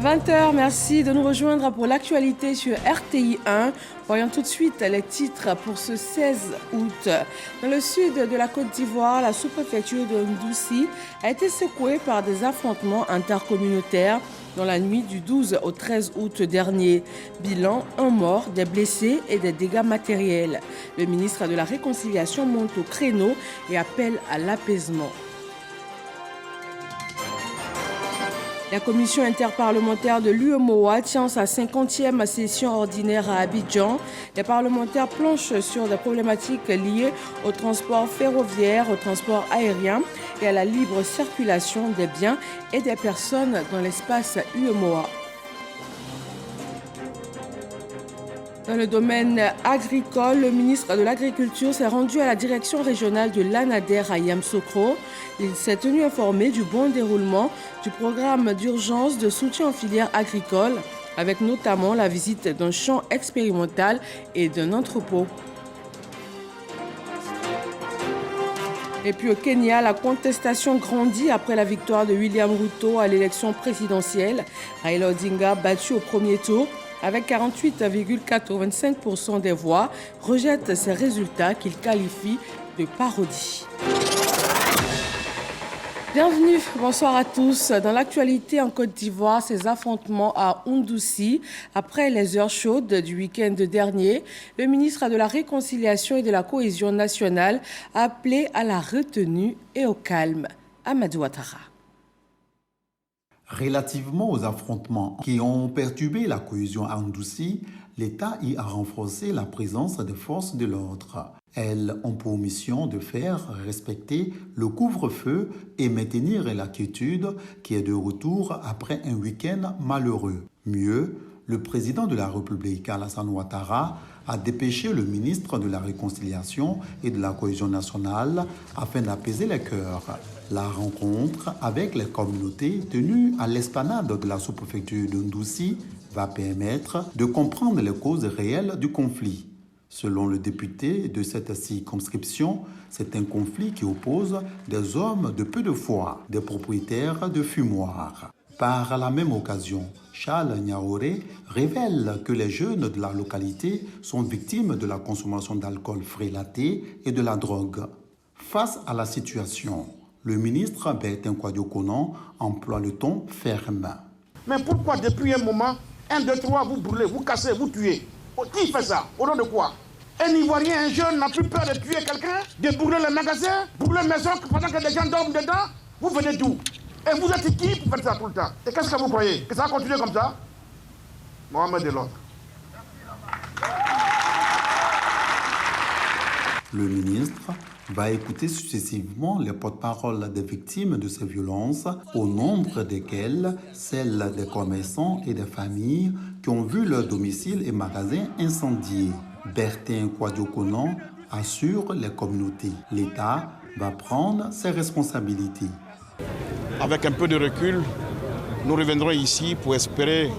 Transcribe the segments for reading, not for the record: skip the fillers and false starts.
20h, merci de nous rejoindre pour l'actualité sur RTI 1. Voyons tout de suite les titres pour ce 16 août. Dans le sud de la Côte d'Ivoire, la sous-préfecture de Ndouci a été secouée par des affrontements intercommunautaires dans la nuit du 12 au 13 août dernier. Bilan, un mort, des blessés et des dégâts matériels. Le ministre de la Réconciliation monte au créneau et appelle à l'apaisement. La commission interparlementaire de l'UEMOA tient sa 50e session ordinaire à Abidjan. Les parlementaires planchent sur des problématiques liées au transport ferroviaire, au transport aérien et à la libre circulation des biens et des personnes dans l'espace UEMOA. Dans le domaine agricole, le ministre de l'Agriculture s'est rendu à la direction régionale de l'ANADER à Yamoussoukro. Il s'est tenu informé du bon déroulement du programme d'urgence de soutien aux filières agricoles, avec notamment la visite d'un champ expérimental et d'un entrepôt. Et puis au Kenya, la contestation grandit après la victoire de William Ruto à l'élection présidentielle. Raila Odinga, battu au premier tour, avec 48,85% des voix, rejette ces résultats qu'il qualifie de parodie. Bienvenue, bonsoir à tous. Dans l'actualité en Côte d'Ivoire, ces affrontements à Ndouci, après les heures chaudes du week-end dernier, le ministre de la Réconciliation et de la Cohésion nationale a appelé à la retenue et au calme. Amadou Ouattara. Relativement aux affrontements qui ont perturbé la cohésion à Ndouci, l'État y a renforcé la présence des forces de l'ordre. Elles ont pour mission de faire respecter le couvre-feu et maintenir la quiétude qui est de retour après un week-end malheureux. Mieux, le président de la République, Alassane Ouattara, a dépêché le ministre de la Réconciliation et de la Cohésion nationale afin d'apaiser les cœurs. La rencontre avec les communautés tenue à l'esplanade de la sous-préfecture de Ndouci va permettre de comprendre les causes réelles du conflit. Selon le député de cette circonscription, c'est un conflit qui oppose des hommes de peu de foi, des propriétaires de fumoirs. Par la même occasion, Charles Niaoré révèle que les jeunes de la localité sont victimes de la consommation d'alcool frélaté et de la drogue. Face à la situation, le ministre Bertin Kouadio-Konan emploie le ton ferme. Mais pourquoi depuis un moment, 1, 2, 3, vous brûlez, vous cassez, vous tuez? Qui fait ça? Au nom de quoi? Un Ivoirien, un jeune n'a plus peur de tuer quelqu'un, de brûler les magasins, brûler les maisons pendant que des gens dorment dedans? Vous venez d'où? Et vous êtes qui pour faire ça tout le temps? Et qu'est-ce que vous croyez? Que ça va continuer comme ça? Mohamed de l'autre. Le ministre va écouter successivement les porte-paroles des victimes de ces violences, au nombre desquelles celles des commerçants et des familles qui ont vu leur domicile et magasins incendiés. Bertin Kouadio-Konan assure les communautés. L'État va prendre ses responsabilités. Avec un peu de recul, nous reviendrons ici pour espérer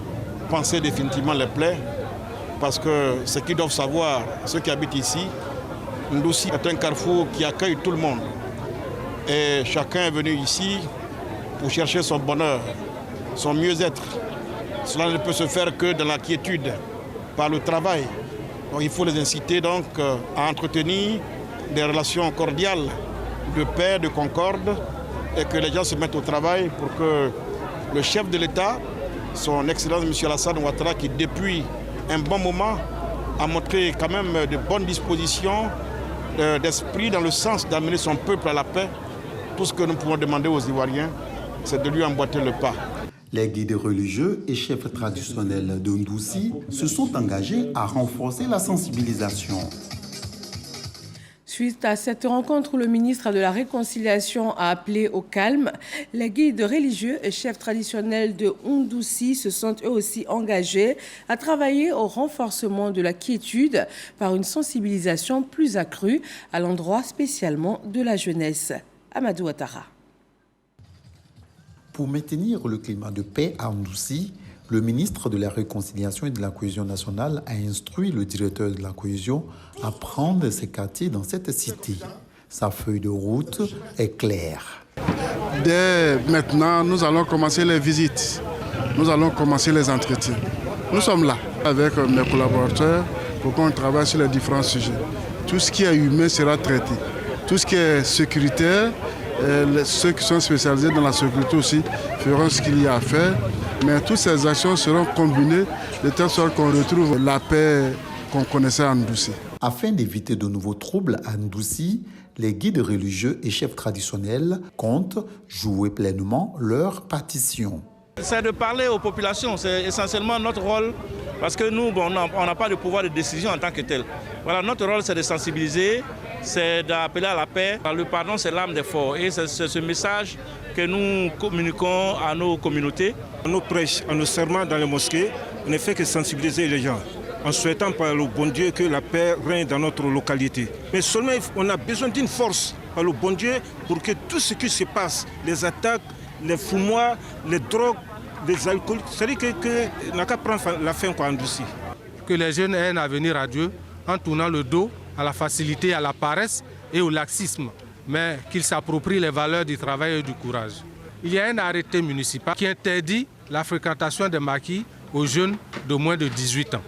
panser définitivement les plaies, parce que ce qu'ils doivent savoir, ceux qui habitent ici, Ndouci est un carrefour qui accueille tout le monde. Et chacun est venu ici pour chercher son bonheur, son mieux-être. Cela ne peut se faire que dans la quiétude, par le travail. Donc il faut les inciter donc à entretenir des relations cordiales, de paix, de concorde, et que les gens se mettent au travail pour que le chef de l'État, son Excellence M. Alassane Ouattara, qui depuis un bon moment a montré quand même de bonnes dispositions d'esprit dans le sens d'amener son peuple à la paix. Tout ce que nous pouvons demander aux Ivoiriens, c'est de lui emboîter le pas. Les guides religieux et chefs traditionnels de Ndouci se sont engagés à renforcer la sensibilisation. Suite à cette rencontre où le ministre de la Réconciliation a appelé au calme, les guides religieux et chefs traditionnels de Ndouci se sont eux aussi engagés à travailler au renforcement de la quiétude par une sensibilisation plus accrue à l'endroit spécialement de la jeunesse. Amadou Ouattara. Pour maintenir le climat de paix à Ndouci, le ministre de la Réconciliation et de la Cohésion nationale a instruit le directeur de la Cohésion à prendre ses quartiers dans cette cité. Sa feuille de route est claire. Dès maintenant, nous allons commencer les visites. nous allons commencer les entretiens. Nous sommes là avec mes collaborateurs pour qu'on travaille sur les différents sujets. Tout ce qui est humain sera traité. Tout ce qui est sécuritaire, ceux qui sont spécialisés dans la sécurité aussi feront ce qu'il y a à faire. Mais toutes ces actions seront combinées de telle sorte qu'on retrouve la paix qu'on connaissait à Ndouci. Afin d'éviter de nouveaux troubles à Ndouci, les guides religieux et chefs traditionnels comptent jouer pleinement leur partition. C'est de parler aux populations, c'est essentiellement notre rôle, parce que nous, on n'a pas de pouvoir de décision en tant que tel. Voilà, notre rôle, c'est de sensibiliser, c'est d'appeler à la paix. Le pardon, c'est l'âme des forts, et c'est ce message que nous communiquons à nos communautés. Nos prêches, en nos serments dans les mosquées, on ne fait que sensibiliser les gens, en souhaitant par le bon Dieu que la paix règne dans notre localité. Mais seulement, on a besoin d'une force par le bon Dieu pour que tout ce qui se passe, les attaques, les fumoirs, les drogues, les alcools, c'est-à-dire que n'a qu'à prendre la fin en Ndouci. Que les jeunes aient un avenir à Dieu en tournant le dos à la facilité, à la paresse et au laxisme, mais qu'ils s'approprient les valeurs du travail et du courage. Il y a un arrêté municipal qui interdit la fréquentation des maquis aux jeunes de moins de 18 ans.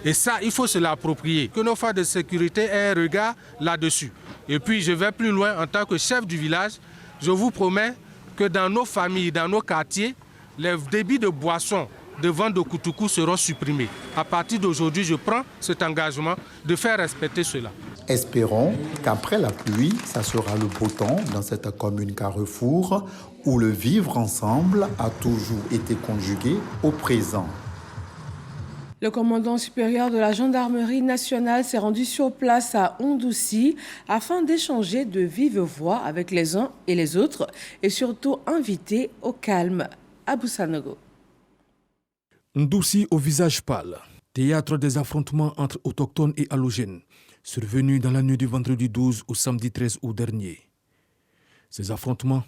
Et ça, il faut se l'approprier, que nos forces de sécurité aient un regard là-dessus. Et puis, je vais plus loin, en tant que chef du village, je vous promets que dans nos familles, dans nos quartiers, les débits de boissons, de vente de koutoukou seront supprimés. À partir d'aujourd'hui, je prends cet engagement de faire respecter cela. Espérons qu'après la pluie, ça sera le beau temps dans cette commune Carrefour où le vivre ensemble a toujours été conjugué au présent. Le commandant supérieur de la gendarmerie nationale s'est rendu sur place à Ndouci afin d'échanger de vive voix avec les uns et les autres et surtout inviter au calme. Abou Sanogo. Ndouci au visage pâle, théâtre des affrontements entre autochtones et allogènes, survenus dans la nuit du vendredi 12 au samedi 13 août dernier. Ces affrontements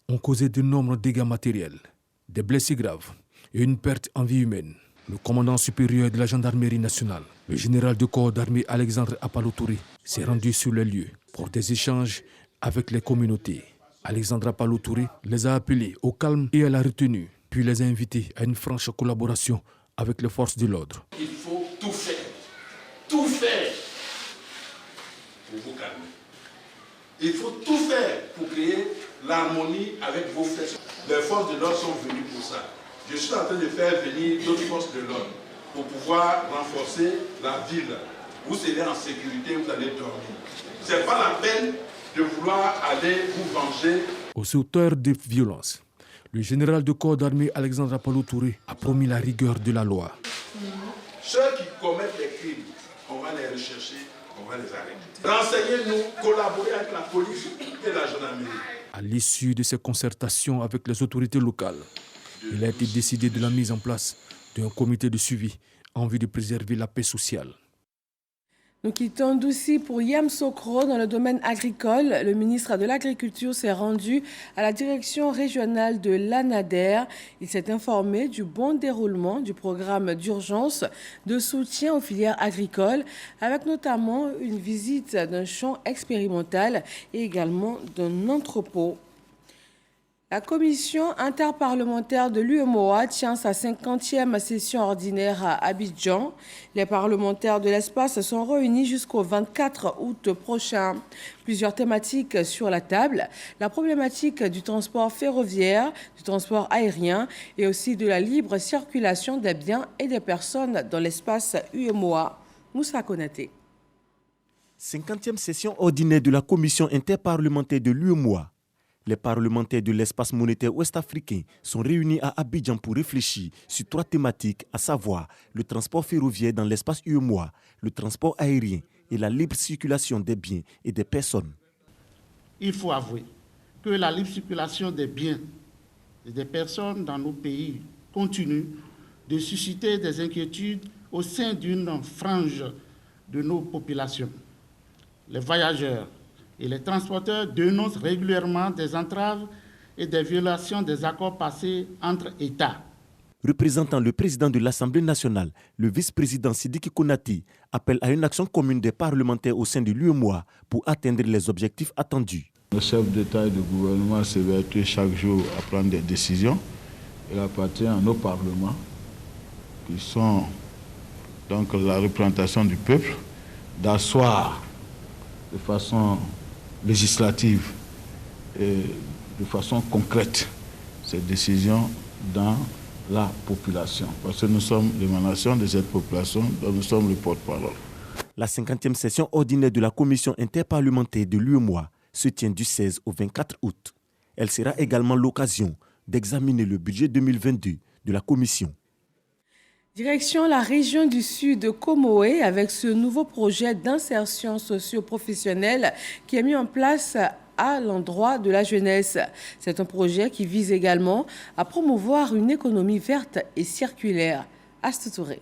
ont causé de nombreux dégâts matériels, des blessés graves et une perte en vie humaine. Le commandant supérieur de la gendarmerie nationale, le général de corps d'armée Alexandre Apalo Touré, s'est rendu sur les lieux pour des échanges avec les communautés. Alexandre Apalo Touré les a appelés au calme et à la retenue, puis les a invités à une franche collaboration avec les forces de l'ordre. Il faut tout faire pour vous calmer. Il faut tout faire pour créer l'harmonie avec vos frères. Les forces de l'ordre sont venues pour ça. Je suis en train de faire venir d'autres forces de l'ordre pour pouvoir renforcer la ville. Vous serez en sécurité, vous allez dormir. Ce n'est pas la peine de vouloir aller vous venger. Aux auteurs de violences, le général de corps d'armée Alexandre Apalo Touré a promis la rigueur de la loi. Ceux qui commettent des crimes, on va les rechercher, on va les arrêter. Renseignez-nous, collaborez avec la police et la gendarmerie. À l'issue de ces concertations avec les autorités locales, il a été décidé de la mise en place d'un comité de suivi en vue de préserver la paix sociale. Nous quittons Ndouci pour Yamoussoukro dans le domaine agricole. Le ministre de l'Agriculture s'est rendu à la direction régionale de l'ANADER. Il s'est informé du bon déroulement du programme d'urgence de soutien aux filières agricoles, avec notamment une visite d'un champ expérimental et également d'un entrepôt. La commission interparlementaire de l'UEMOA tient sa 50e session ordinaire à Abidjan. Les parlementaires de l'espace sont réunis jusqu'au 24 août prochain. Plusieurs thématiques sur la table. La problématique du transport ferroviaire, du transport aérien et aussi de la libre circulation des biens et des personnes dans l'espace UEMOA. Moussa Konaté. 50e session ordinaire de la commission interparlementaire de l'UEMOA. Les parlementaires de l'espace monétaire ouest-africain sont réunis à Abidjan pour réfléchir sur 3 thématiques, à savoir le transport ferroviaire dans l'espace UEMOA, le transport aérien et la libre circulation des biens et des personnes. Il faut avouer que la libre circulation des biens et des personnes dans nos pays continue de susciter des inquiétudes au sein d'une frange de nos populations. Les voyageurs et les transporteurs dénoncent régulièrement des entraves et des violations des accords passés entre États. Représentant le président de l'Assemblée nationale, le vice-président Sidiki Konaté appelle à une action commune des parlementaires au sein de l'UEMOA pour atteindre les objectifs attendus. Le chef d'État et de gouvernement s'évertue chaque jour à prendre des décisions il appartient à nos parlements, qui sont donc la représentation du peuple, d'asseoir de façon législative et de façon concrète ces décisions dans la population. Parce que nous sommes l'émanation de cette population dont nous sommes le porte-parole. La 50e session ordinaire de la commission interparlementaire de l'UEMOA se tient du 16 au 24 août. Elle sera également l'occasion d'examiner le budget 2022 de la commission. Direction la région du Sud, Comoé, avec ce nouveau projet d'insertion socio-professionnelle qui est mis en place à l'endroit de la jeunesse. C'est un projet qui vise également à promouvoir une économie verte et circulaire. Astou Touré.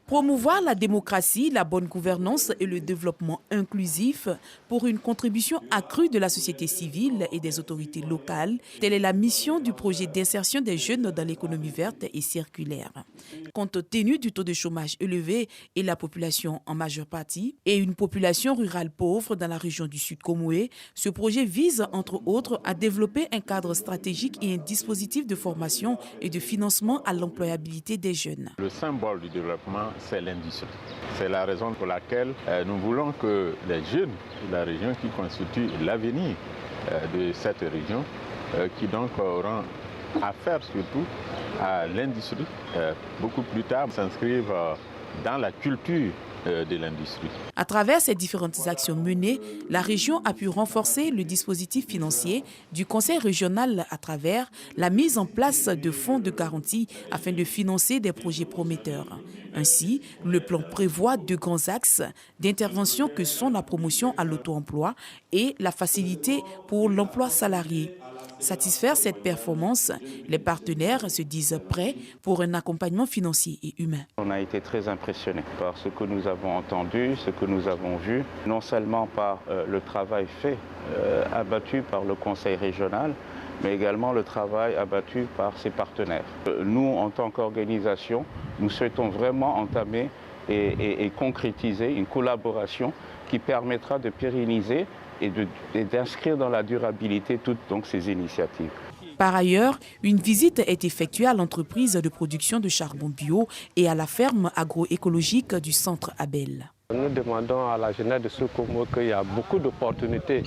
Promouvoir la démocratie, la bonne gouvernance et le développement inclusif pour une contribution accrue de la société civile et des autorités locales, telle est la mission du projet d'insertion des jeunes dans l'économie verte et circulaire. Compte tenu du taux de chômage élevé et la population en majeure partie, et une population rurale pauvre dans la région du Sud Comoé, ce projet vise entre autres à développer un cadre stratégique et un dispositif de formation et de financement à l'employabilité des jeunes. Le symbole du développement, c'est l'industrie. C'est la raison pour laquelle nous voulons que les jeunes de la région qui constituent l'avenir de cette région, qui donc auront affaire surtout à l'industrie, beaucoup plus tard s'inscrivent dans la culture de l'industrie. À travers ces différentes actions menées, la région a pu renforcer le dispositif financier du Conseil régional à travers la mise en place de fonds de garantie afin de financer des projets prometteurs. Ainsi, le plan prévoit deux grands axes d'intervention que sont la promotion à l'auto-emploi et la facilité pour l'emploi salarié. Satisfaire cette performance, les partenaires se disent prêts pour un accompagnement financier et humain. On a été très impressionnés par ce que nous avons entendu, ce que nous avons vu, non seulement par le travail fait, abattu par le Conseil régional, mais également le travail abattu par ses partenaires. Nous, en tant qu'organisation, nous souhaitons vraiment entamer et concrétiser une collaboration qui permettra de pérenniser et d'inscrire dans la durabilité toutes donc, ces initiatives. Par ailleurs, une visite est effectuée à l'entreprise de production de charbon bio et à la ferme agroécologique du centre Abel. Nous demandons à la jeunesse de Soukomo qu'il y a beaucoup d'opportunités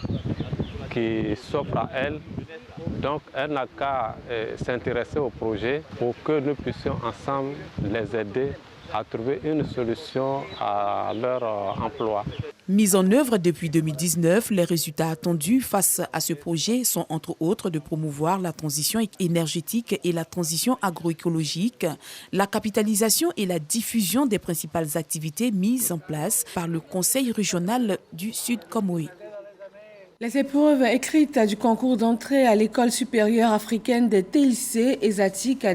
qui s'offrent à elle. Donc, elle n'a qu'à s'intéresser au projet pour que nous puissions ensemble les aider à trouver une solution à leur emploi. Mis en œuvre depuis 2019, les résultats attendus face à ce projet sont entre autres de promouvoir la transition énergétique et la transition agroécologique, la capitalisation et la diffusion des principales activités mises en place par le Conseil régional du Sud Comoé. Les épreuves écrites du concours d'entrée à l'école supérieure africaine des TIC ESATIC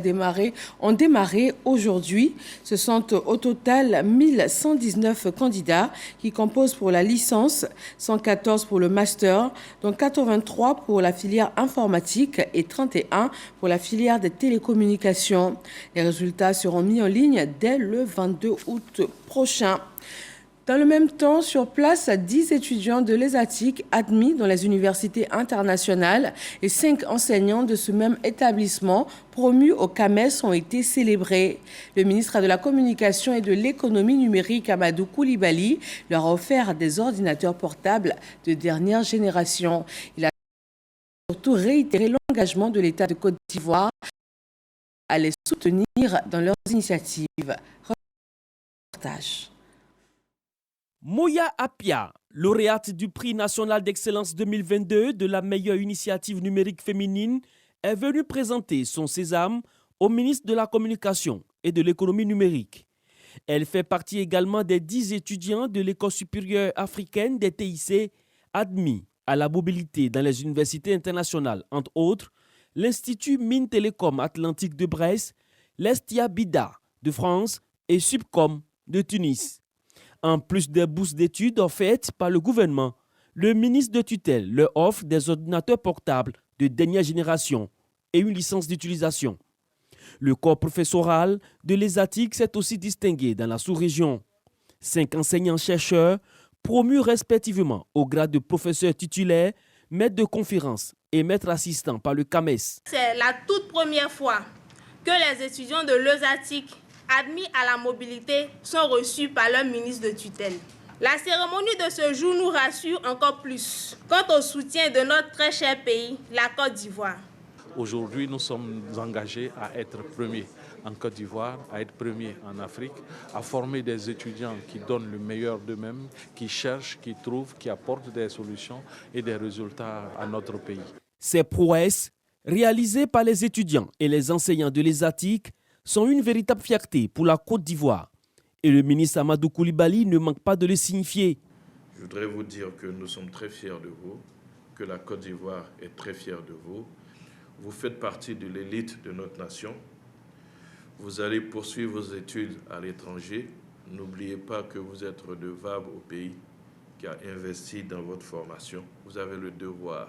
ont démarré aujourd'hui. Ce sont au total 1119 candidats qui composent pour la licence, 114 pour le master, dont 83 pour la filière informatique et 31 pour la filière des télécommunications. Les résultats seront mis en ligne dès le 22 août prochain. Dans le même temps, sur place, 10 étudiants de l'ESATIC admis dans les universités internationales et 5 enseignants de ce même établissement promus au CAMES ont été célébrés. Le ministre de la Communication et de l'Économie numérique, Amadou Koulibaly, leur a offert des ordinateurs portables de dernière génération. Il a surtout réitéré l'engagement de l'État de Côte d'Ivoire à les soutenir dans leurs initiatives. Reportage. Moya Apia, lauréate du prix national d'excellence 2022 de la meilleure initiative numérique féminine, est venue présenter son sésame au ministre de la Communication et de l'Économie numérique. Elle fait partie également des 10 étudiants de l'École supérieure africaine des TIC admis à la mobilité dans les universités internationales, entre autres l'Institut Mines Télécom Atlantique de Brest, l'Estia Bida de France et Subcom de Tunis. En plus des bourses d'études offertes par le gouvernement, le ministre de tutelle leur offre des ordinateurs portables de dernière génération et une licence d'utilisation. Le corps professoral de l'ESATIC s'est aussi distingué dans la sous-région. 5 enseignants-chercheurs promus respectivement au grade de professeur titulaire, maître de conférence et maître assistant par le CAMES. C'est la toute première fois que les étudiants de l'ESATIC admis à la mobilité sont reçus par leur ministre de tutelle. La cérémonie de ce jour nous rassure encore plus quant au soutien de notre très cher pays, la Côte d'Ivoire. Aujourd'hui, nous sommes engagés à être premiers en Côte d'Ivoire, à être premiers en Afrique, à former des étudiants qui donnent le meilleur d'eux-mêmes, qui cherchent, qui trouvent, qui apportent des solutions et des résultats à notre pays. Ces prouesses, réalisées par les étudiants et les enseignants de l'ESATIC, sont une véritable fierté pour la Côte d'Ivoire. Et le ministre Amadou Coulibaly ne manque pas de le signifier. Je voudrais vous dire que nous sommes très fiers de vous, que la Côte d'Ivoire est très fière de vous. Vous faites partie de l'élite de notre nation. Vous allez poursuivre vos études à l'étranger. N'oubliez pas que vous êtes redevable au pays qui a investi dans votre formation. Vous avez le devoir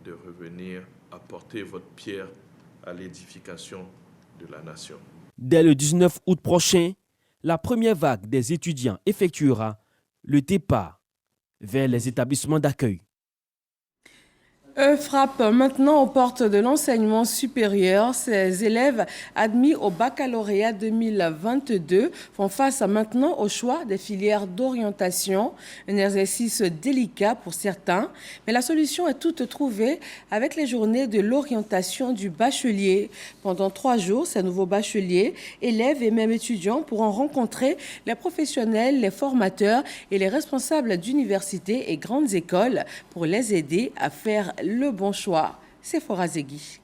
de revenir apporter votre pierre à l'édification de la nation. Dès le 19 août prochain, la première vague des étudiants effectuera le départ vers les établissements d'accueil. Frappe maintenant aux portes de l'enseignement supérieur. Ces élèves admis au baccalauréat 2022 font face maintenant au choix des filières d'orientation, un exercice délicat pour certains, mais la solution est toute trouvée avec les journées de l'orientation du bachelier. Pendant 3 jours, ces nouveaux bacheliers, élèves et même étudiants pourront rencontrer les professionnels, les formateurs et les responsables d'universités et grandes écoles pour les aider à faire le bon choix. C'est Forazegui.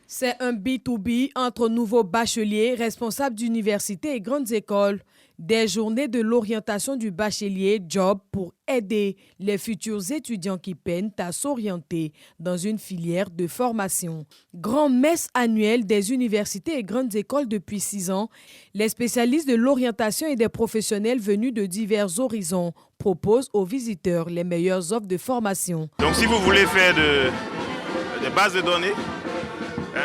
C'est un B2B entre nouveaux bacheliers, responsables d'universités et grandes écoles. Des journées de l'orientation du bachelier job pour aider les futurs étudiants qui peinent à s'orienter dans une filière de formation. Grand messe annuelle des universités et grandes écoles depuis 6 ans, les spécialistes de l'orientation et des professionnels venus de divers horizons proposent aux visiteurs les meilleures offres de formation. Donc si vous voulez faire des bases de données,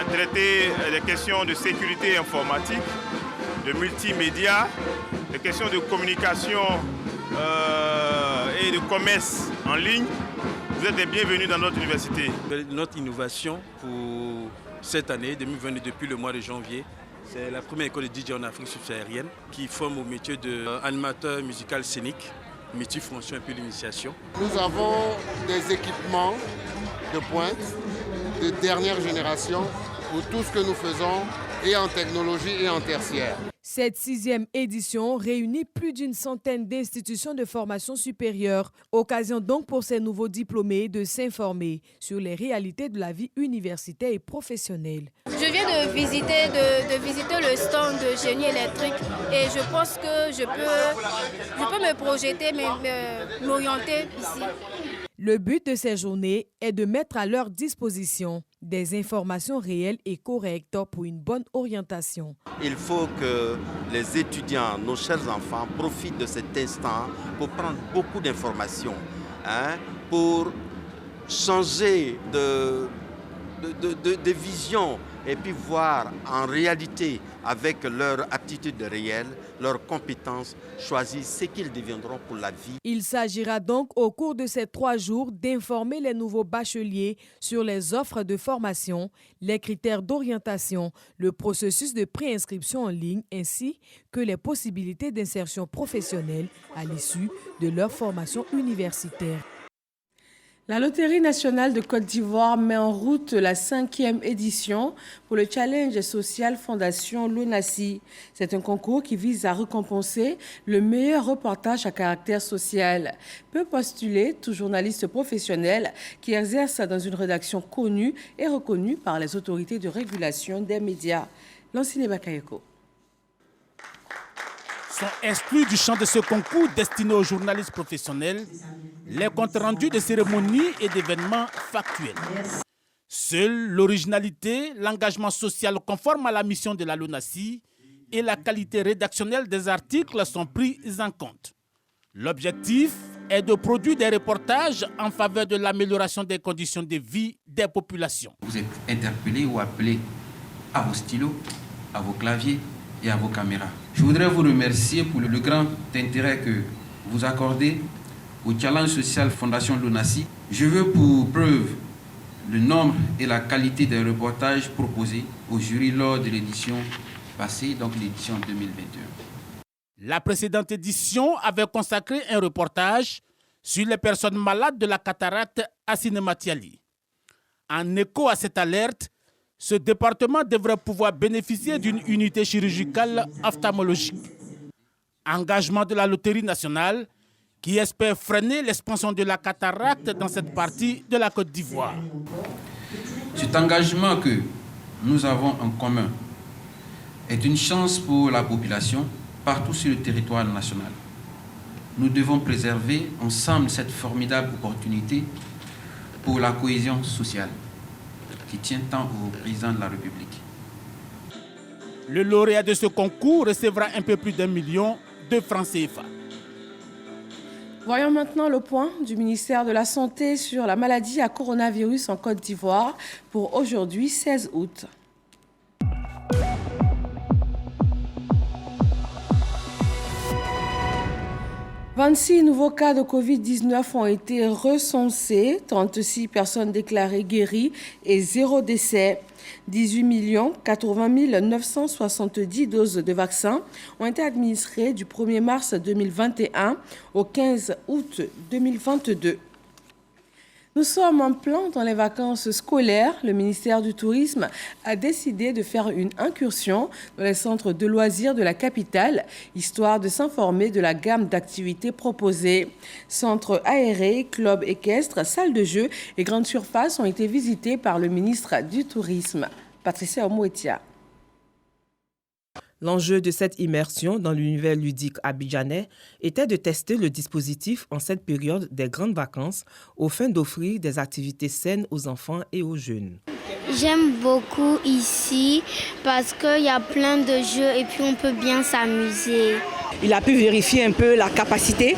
traiter des questions de sécurité informatique, de multimédia, des questions de communication et de commerce en ligne, vous êtes les bienvenus dans notre université. Notre innovation pour cette année 2022, depuis le mois de janvier, c'est la première école de DJ en Afrique subsaharienne qui forme au métier d'animateur musical scénique, multifonction et puis l'initiation. Nous avons des équipements de pointe, de dernière génération pour tout ce que nous faisons et en technologie et en tertiaire. Cette 6e édition réunit plus d'une centaine d'institutions de formation supérieure. Occasion donc pour ces nouveaux diplômés de s'informer sur les réalités de la vie universitaire et professionnelle. Je viens de visiter le stand de génie électrique et je pense que je peux me projeter, m'orienter ici. Le but de ces journées est de mettre à leur disposition des informations réelles et correctes pour une bonne orientation. Il faut que les étudiants, nos chers enfants, profitent de cet instant pour prendre beaucoup d'informations, pour changer de vision et puis voir en réalité avec leur aptitude réelle, leurs compétences, choisir ce qu'ils deviendront pour la vie. Il s'agira donc au cours de ces 3 jours d'informer les nouveaux bacheliers sur les offres de formation, les critères d'orientation, le processus de préinscription en ligne ainsi que les possibilités d'insertion professionnelle à l'issue de leur formation universitaire. La Loterie nationale de Côte d'Ivoire met en route la 5e édition pour le Challenge Social Fondation Lonasi. C'est un concours qui vise à récompenser le meilleur reportage à caractère social. Peut postuler tout journaliste professionnel qui exerce dans une rédaction connue et reconnue par les autorités de régulation des médias. Lancine Bakayoko. Sont exclus du champ de ce concours destiné aux journalistes professionnels les comptes rendus de cérémonies et d'événements factuels. Seule l'originalité, l'engagement social conforme à la mission de la LONASI et la qualité rédactionnelle des articles sont pris en compte. L'objectif est de produire des reportages en faveur de l'amélioration des conditions de vie des populations. Vous êtes interpellé ou appelé à vos stylos, à vos claviers et à vos caméras. Je voudrais vous remercier pour le grand intérêt que vous accordez au Challenge Social Fondation Lonasi. Je veux pour preuve le nombre et la qualité des reportages proposés au jury lors de l'édition passée, donc l'édition 2021. La précédente édition avait consacré un reportage sur les personnes malades de la cataracte à Sinématiali. En écho à cette alerte, ce département devrait pouvoir bénéficier d'une unité chirurgicale ophtalmologique. Engagement de la Loterie nationale qui espère freiner l'expansion de la cataracte dans cette partie de la Côte d'Ivoire. Cet engagement que nous avons en commun est une chance pour la population partout sur le territoire national. Nous devons préserver ensemble cette formidable opportunité pour la cohésion sociale qui tient tant au président de la République. Le lauréat de ce concours recevra un peu plus d'1 million de francs CFA. Voyons maintenant le point du ministère de la Santé sur la maladie à coronavirus en Côte d'Ivoire pour aujourd'hui 16 août. « 26 nouveaux cas de Covid-19 ont été recensés, 36 personnes déclarées guéries et 0 décès. 18 080 970 doses de vaccins ont été administrées du 1er mars 2021 au 15 août 2022. Nous sommes en plein dans les vacances scolaires. Le ministère du Tourisme a décidé de faire une incursion dans les centres de loisirs de la capitale, histoire de s'informer de la gamme d'activités proposées. Centres aérés, clubs équestres, salles de jeux et grandes surfaces ont été visités par le ministre du Tourisme. Patricia Omouetia. L'enjeu de cette immersion dans l'univers ludique abidjanais était de tester le dispositif en cette période des grandes vacances aux fins d'offrir des activités saines aux enfants et aux jeunes. J'aime beaucoup ici parce qu'il y a plein de jeux et puis on peut bien s'amuser. Il a pu vérifier un peu la capacité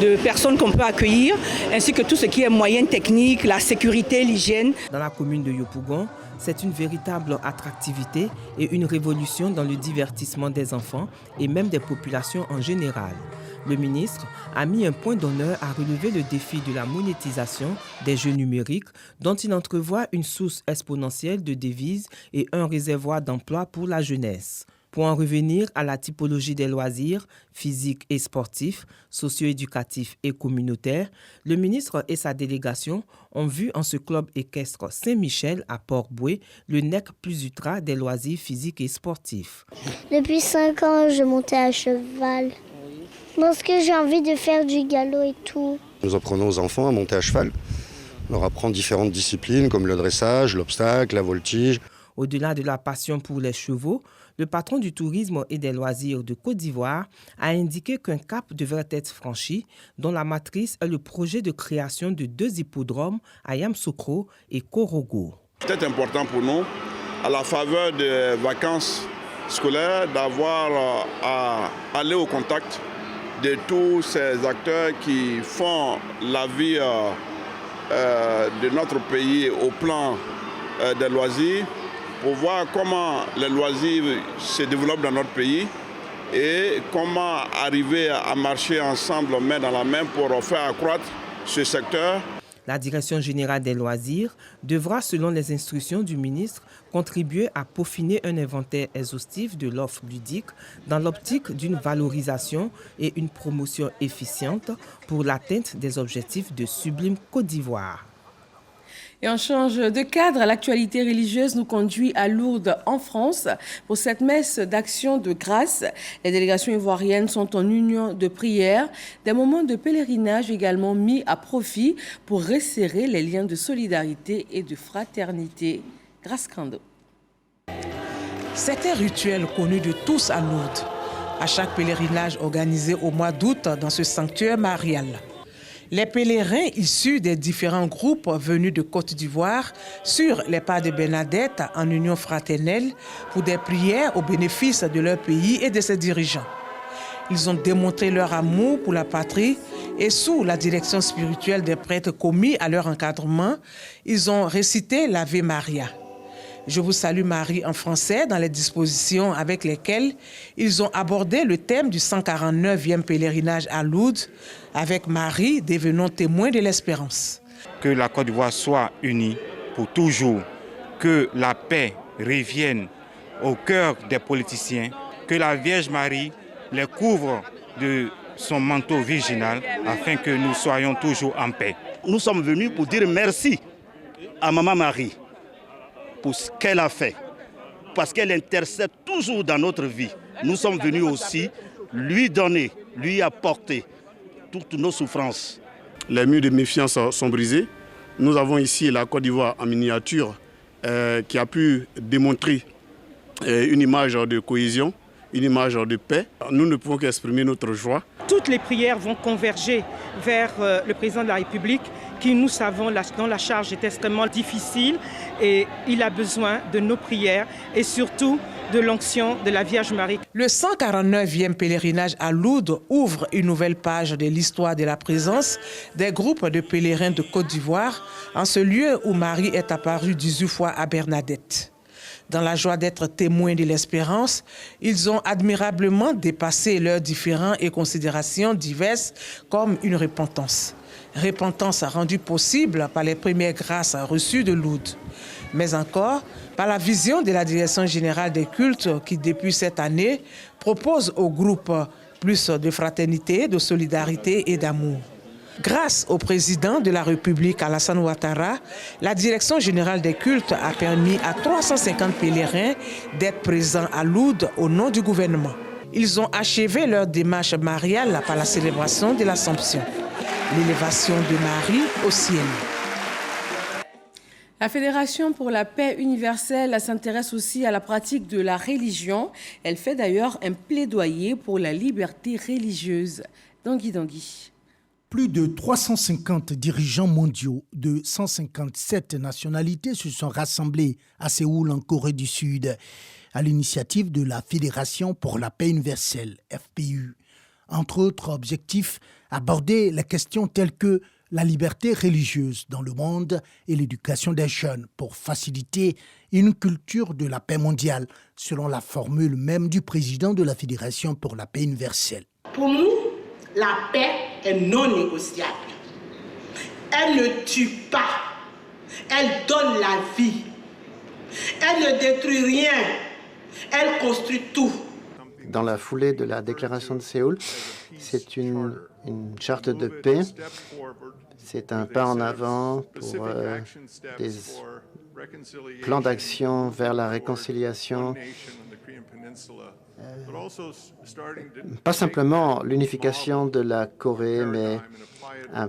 de personnes qu'on peut accueillir ainsi que tout ce qui est moyens techniques, la sécurité, l'hygiène. Dans la commune de Yopougon, c'est une véritable attractivité et une révolution dans le divertissement des enfants et même des populations en général. Le ministre a mis un point d'honneur à relever le défi de la monétisation des jeux numériques dont il entrevoit une source exponentielle de devises et un réservoir d'emplois pour la jeunesse. Pour en revenir à la typologie des loisirs physiques et sportifs, socio-éducatifs et communautaires, le ministre et sa délégation ont vu en ce club équestre Saint-Michel à Port-Boué le nec plus ultra des loisirs physiques et sportifs. Depuis 5 ans, je montais à cheval parce que j'ai envie de faire du galop et tout. Nous apprenons aux enfants à monter à cheval. On leur apprend différentes disciplines comme le dressage, l'obstacle, la voltige. Au-delà de la passion pour les chevaux, le patron du tourisme et des loisirs de Côte d'Ivoire a indiqué qu'un cap devrait être franchi, dont la matrice est le projet de création de 2 hippodromes à Yamoussoukro et Korogo. C'est important pour nous, à la faveur des vacances scolaires, d'avoir à aller au contact de tous ces acteurs qui font la vie de notre pays au plan des loisirs, pour voir comment les loisirs se développent dans notre pays et comment arriver à marcher ensemble main dans la main pour faire accroître ce secteur. La Direction générale des loisirs devra, selon les instructions du ministre, contribuer à peaufiner un inventaire exhaustif de l'offre ludique dans l'optique d'une valorisation et une promotion efficiente pour l'atteinte des objectifs de Sublime Côte d'Ivoire. Et on change de cadre. L'actualité religieuse nous conduit à Lourdes, en France, pour cette messe d'action de grâce. Les délégations ivoiriennes sont en union de prière. Des moments de pèlerinage également mis à profit pour resserrer les liens de solidarité et de fraternité. Grâce Kando. C'est un rituel connu de tous à Lourdes, à chaque pèlerinage organisé au mois d'août dans ce sanctuaire marial. Les pèlerins issus des différents groupes venus de Côte d'Ivoire sur les pas de Bernadette en union fraternelle pour des prières au bénéfice de leur pays et de ses dirigeants. Ils ont démontré leur amour pour la patrie et sous la direction spirituelle des prêtres commis à leur encadrement, ils ont récité l'Ave Maria. Je vous salue Marie en français dans les dispositions avec lesquelles ils ont abordé le thème du 149e pèlerinage à Lourdes avec Marie devenant témoin de l'espérance. Que la Côte d'Ivoire soit unie pour toujours, que la paix revienne au cœur des politiciens, que la Vierge Marie les couvre de son manteau virginal afin que nous soyons toujours en paix. Nous sommes venus pour dire merci à Maman Marie pour ce qu'elle a fait, parce qu'elle intercède toujours dans notre vie. Nous sommes venus aussi lui donner, lui apporter toutes nos souffrances. Les murs de méfiance sont brisés. Nous avons ici la Côte d'Ivoire en miniature qui a pu démontrer une image de cohésion, une image de paix. Nous ne pouvons qu'exprimer notre joie. Toutes les prières vont converger vers le président de la République qui, nous savons, dont la charge est extrêmement difficile et il a besoin de nos prières et surtout de l'onction de la Vierge Marie. Le 149e pèlerinage à Lourdes ouvre une nouvelle page de l'histoire de la présence des groupes de pèlerins de Côte d'Ivoire en ce lieu où Marie est apparue 18 fois à Bernadette. Dans la joie d'être témoins de l'espérance, ils ont admirablement dépassé leurs différends et considérations diverses comme une repentance. Repentance rendue possible par les premières grâces reçues de Lourdes, mais encore par la vision de la Direction générale des cultes qui, depuis cette année, propose au groupe plus de fraternité, de solidarité et d'amour. Grâce au président de la République, Alassane Ouattara, la Direction générale des cultes a permis à 350 pèlerins d'être présents à Lourdes au nom du gouvernement. Ils ont achevé leur démarche mariale par la célébration de l'Assomption, l'élévation de Marie au ciel. La Fédération pour la paix universelle s'intéresse aussi à la pratique de la religion. Elle fait d'ailleurs un plaidoyer pour la liberté religieuse. Dangui. Plus de 350 dirigeants mondiaux de 157 nationalités se sont rassemblés à Séoul, en Corée du Sud, à l'initiative de la Fédération pour la paix universelle, FPU. Entre autres objectifs, aborder les questions telles que la liberté religieuse dans le monde et l'éducation des jeunes pour faciliter une culture de la paix mondiale, selon la formule même du président de la Fédération pour la paix universelle. Pour nous, la paix est non négociable. Elle ne tue pas, elle donne la vie. Elle ne détruit rien, elle construit tout. Dans la foulée de la déclaration de Séoul, c'est une charte de paix. C'est un pas en avant pour des plans d'action vers la réconciliation. Pas simplement l'unification de la Corée, mais un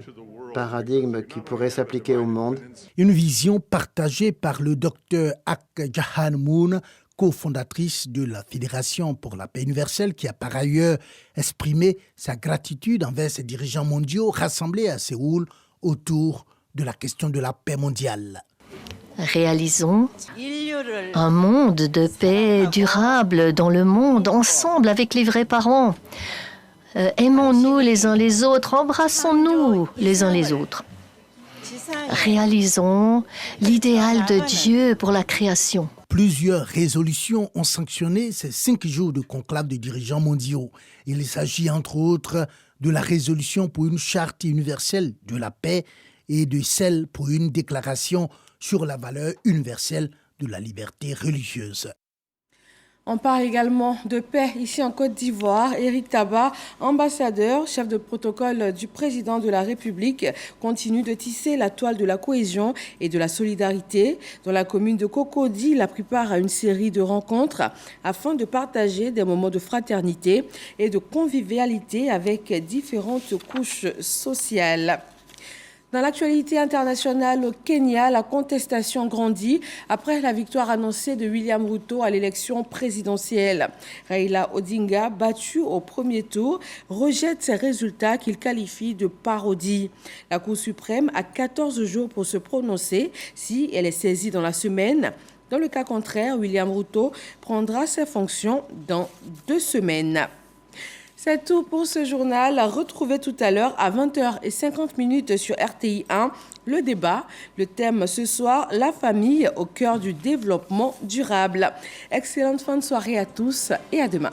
paradigme qui pourrait s'appliquer au monde. Une vision partagée par le docteur Ak Jahan Moon, cofondatrice de la Fédération pour la paix universelle, qui a par ailleurs exprimé sa gratitude envers ses dirigeants mondiaux rassemblés à Séoul autour de la question de la paix mondiale. Réalisons un monde de paix durable dans le monde, ensemble avec les vrais parents. Aimons-nous les uns les autres, embrassons-nous les uns les autres. Réalisons l'idéal de Dieu pour la création. Plusieurs résolutions ont sanctionné ces 5 jours de conclave de dirigeants mondiaux. Il s'agit entre autres de la résolution pour une charte universelle de la paix et de celle pour une déclaration sur la valeur universelle de la liberté religieuse. On parle également de paix ici en Côte d'Ivoire. Éric Tabar, ambassadeur, chef de protocole du président de la République, continue de tisser la toile de la cohésion et de la solidarité. Dans la commune de Cocody, il a pris part à une série de rencontres afin de partager des moments de fraternité et de convivialité avec différentes couches sociales. Dans l'actualité internationale au Kenya, la contestation grandit après la victoire annoncée de William Ruto à l'élection présidentielle. Raila Odinga, battu au premier tour, rejette ces résultats qu'il qualifie de parodie. La Cour suprême a 14 jours pour se prononcer si elle est saisie dans la semaine. Dans le cas contraire, William Ruto prendra ses fonctions dans 2 semaines. C'est tout pour ce journal. Retrouvez tout à l'heure à 20h50 sur RTI 1 le débat. Le thème ce soir, la famille au cœur du développement durable. Excellente fin de soirée à tous et à demain.